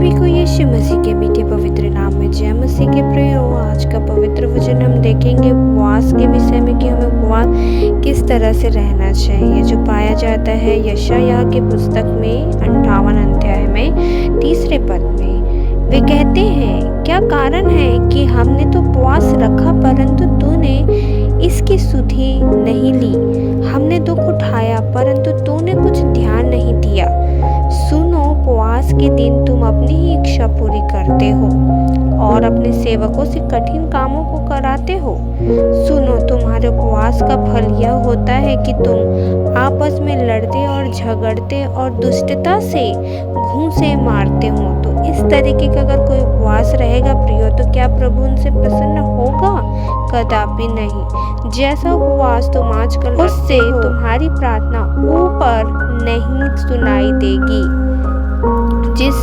सभी को यीशु मसीह के मीठे पवित्र नाम में जय मसीह के प्रिय हो। आज का पवित्र वचन हम देखेंगे उपवास के विषय में कि हमें उपवास किस तरह से रहना चाहिए, जो पाया जाता है यशायाह की पुस्तक में 58 अध्याय में 3 पद में। वे कहते हैं, क्या कारण है कि हमने तो उपवास रखा परंतु तूने इसकी सुधि नहीं ली। हमने दुख उठाया परंतु तूने कुछ ध्यान नहीं दिया। सुनो, उपवास के दिन तुम अपनी ही इच्छा पूरी करते हो और अपने सेवकों से कठिन कामों को कराते हो। सुनो, तुम्हारे उपवास का फल यह होता है कि तुम आपस में लड़ते और झगड़ते और दुष्टता से घूंसे मारते हो। तो इस तरीके का अगर कोई उपवास रहेगा प्रियो, तो क्या प्रभु उनसे प्रसन्न होगा? कदापि नहीं। जैसा उपवास तुम आजकल, उससे तुम्हारी प्रार्थना ऊपर नहीं सुनाई देगी। जिस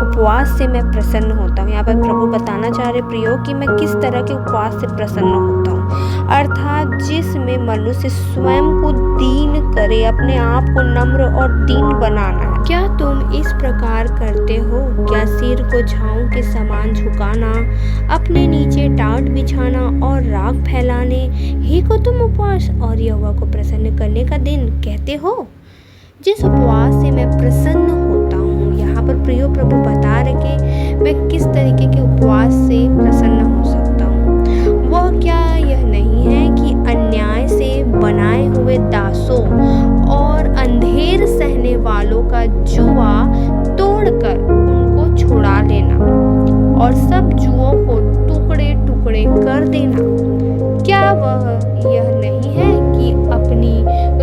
उपवास से मैं प्रसन्न होता हूँ, यहाँ पर प्रभु बताना चाह रहे प्रियो कि मैं किस तरह के उपवास से प्रसन्न होता हूँ, अर्थात जिसमें मनुष्य स्वयं को दीन करे, अपने आप को नम्र और दीन बनाना है। क्या तुम इस प्रकार करते हो? क्या सिर को झाऊ के समान झुकाना, अपने नीचे टाट बिछाना और राख फैलाने ही को तुम उपवास और यहोवा को प्रसन्न करने का दिन कहते हो? जिस उपवास से मैं प्रसन्न होता हूँ, यहाँ पर प्रियो प्रभु बता रहे कि मैं किस तरीके के उपवास से प्रसन्न हो सकता हूँ। वह क्या यह नहीं है कि अन्याय से बनाए हुए दासों और अंधेर सहने वालों का जुआ तोड़कर उनको छुड़ा लेना और सब जुओं को टुकड़े टुकड़े कर देना। क्या वह यह नहीं है कि अपनी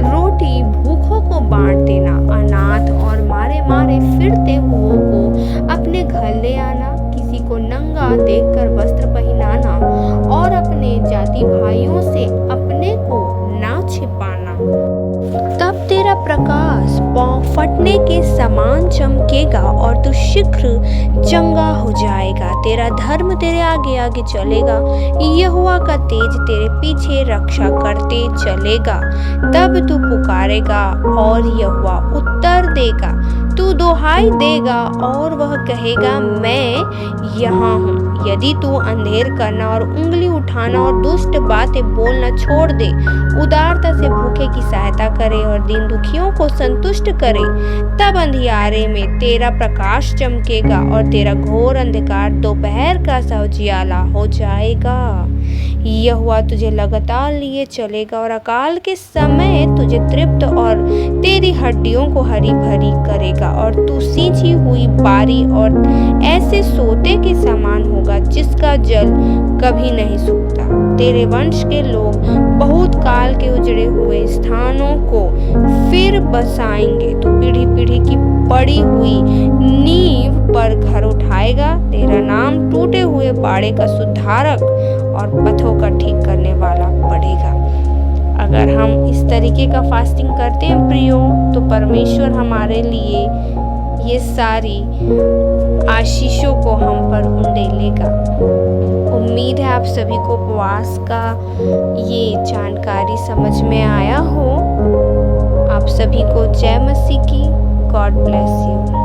रोटी भूखों को बांट देना, अनाथ और मारे मारे फिरते हुओं को अपने घर ले आना, किसी को नंगा देखकर वस्त्र पहनाना और अपने जाति भाइयों से अपने को ना छिपाना? तब तेरा प्रकाश पाँव फटने के समान चमकेगा और तू शीघ्र चंगा हो जाएगा। तेरा धर्म तेरे आगे आगे चलेगा, यहोवा का तेज तेरे पीछे रक्षा करते चलेगा। तब तू पुकारेगा और यहोवा उत्तर देगा, तू दुहाई देगा और वह कहेगा, मैं यहाँ हूँ। यदि तू अंधेर करना और उंगली उठाना और दुष्ट बातें बोलना छोड़ दे, उदारता से भूखे की सहायता करे और दीन दुखियों को संतुष्ट करे, तब अंधियारे में तेरा प्रकाश चमकेगा और तेरा घोर अंधकार दोपहर का सा उजियाला हो जाएगा। यहोवा तुझे लगातार लिए चलेगा और अकाल के समय तुझे तृप्त और तेरी हड्डियों को हरी भरी करेगा और तू सींची हुई बारी और ऐसे सोते के समान होगा जिसका जल कभी नहीं सूखता। तेरे वंश के लोग बहुत काल के उजड़े हुए स्थानों को फिर बसाएंगे। तू पीढ़ी पीढ़ी की पड़ी हुई नींव पर घर उठाएगा। तेरा नाम टूटे हुए बाड़े का सुधारक और पथों का ठीक करने वाला बढ़ेगा। अगर हम इस तरीके का फास्टिंग करते हैं प्रियो, तो परमेश्वर हमारे लिए ये सारी आशीषों को हम पर उंडेलेगा। उम्मीद है आप सभी को उपवास का ये जानकारी समझ में आया हो। आप सभी को जय मसीह की। God bless you.